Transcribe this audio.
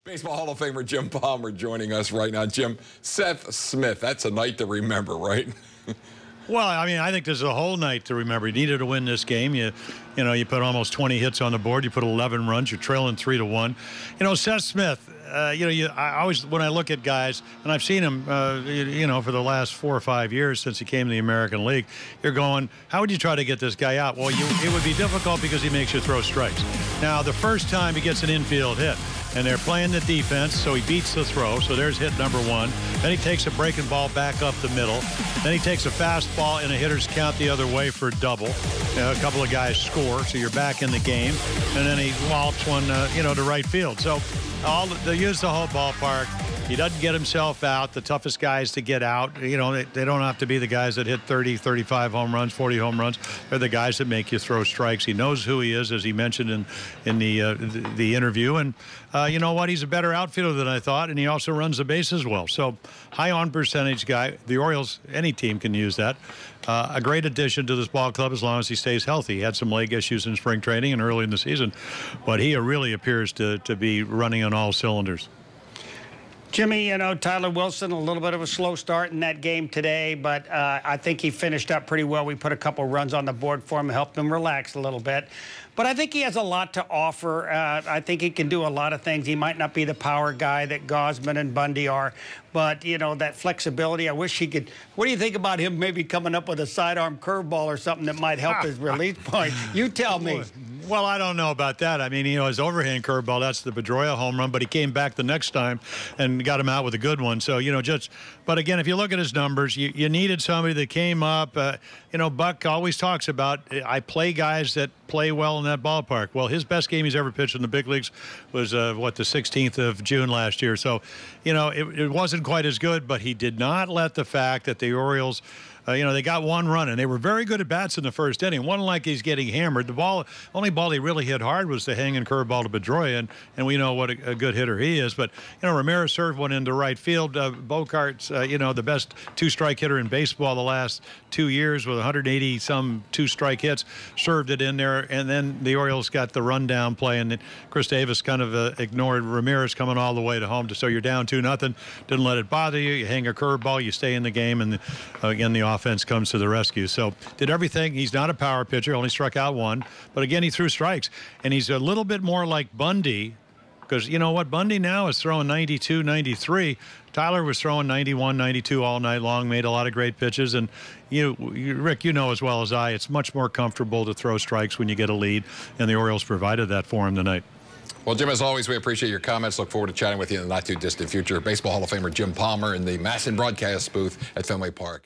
Baseball Hall of Famer Jim Palmer joining us right now. Jim, Seth Smith, that's a night to remember, right? Well, I mean, I think there's a whole night to remember. You needed to win this game. You put almost 20 hits on the board. You put 11 runs. You're trailing 3-1. Seth Smith, I always, when I look at guys, and I've seen him, for the last 4 or 5 years since he came to the American League, you're going, how would you try to get this guy out? Well, it would be difficult because he makes you throw strikes. Now, the first time he gets an infield hit, and they're playing the defense, so he beats the throw. So there's hit number one. Then he takes a breaking ball back up the middle. Then he takes a fastball in a hitter's count the other way for a double. A couple of guys score, so you're back in the game. And then he wallops one, to right field. So they use the whole ballpark. He doesn't get himself out. The toughest guys to get out, they don't have to be the guys that hit 30, 35 home runs, 40 home runs. They're the guys that make you throw strikes. He knows who he is, as he mentioned in the interview. And you know what? He's a better outfielder than I thought, and he also runs the bases well. So high on percentage guy. The Orioles, any team can use that. A great addition to this ball club as long as he stays healthy. He had some leg issues in spring training and early in the season, but he really appears to be running on all cylinders. Jimmy, Tyler Wilson, a little bit of a slow start in that game today, but I think he finished up pretty well. We put a couple runs on the board for him, helped him relax a little bit. But I think he has a lot to offer. I think he can do a lot of things. He might not be the power guy that Gausman and Bundy are, but, that flexibility, I wish he could. What do you think about him maybe coming up with a sidearm curveball or something that might help his release point? You tell me. Well, I don't know about that. I mean, his overhand curveball, that's the Pedroia home run, but he came back the next time and got him out with a good one. So, but again, if you look at his numbers, you needed somebody that came up. Buck always talks about, I play guys that play well in that ballpark. Well, his best game he's ever pitched in the big leagues was, the 16th of June last year. So, it wasn't quite as good, but he did not let the fact that the Orioles, they got one run, and they were very good at bats in the first inning. One like he's getting hammered. The only ball he really hit hard was the hanging curveball to Pedroia, and we know what a good hitter he is. But, Ramirez served one into right field. Bogaerts, the best two-strike hitter in baseball the last 2 years with 180-some two-strike hits, served it in there, and then the Orioles got the rundown play, and Chris Davis kind of ignored Ramirez coming all the way to home. So you're down 2-0. Didn't let it bother you. You hang a curveball, you stay in the game, and again, the offense comes to the rescue. So did everything. He's not a power pitcher, only struck out one, but again, he threw strikes, and he's a little bit more like Bundy, because you know what, Bundy now is throwing 92, 93. Tyler was throwing 91, 92 all night long, made a lot of great pitches, and Rick, as well as I, it's much more comfortable to throw strikes when you get a lead, and the Orioles provided that for him tonight. Well, Jim, as always, we appreciate your comments. Look forward to chatting with you in the not-too-distant future. Baseball Hall of Famer Jim Palmer in the MASN broadcast booth at Fenway Park.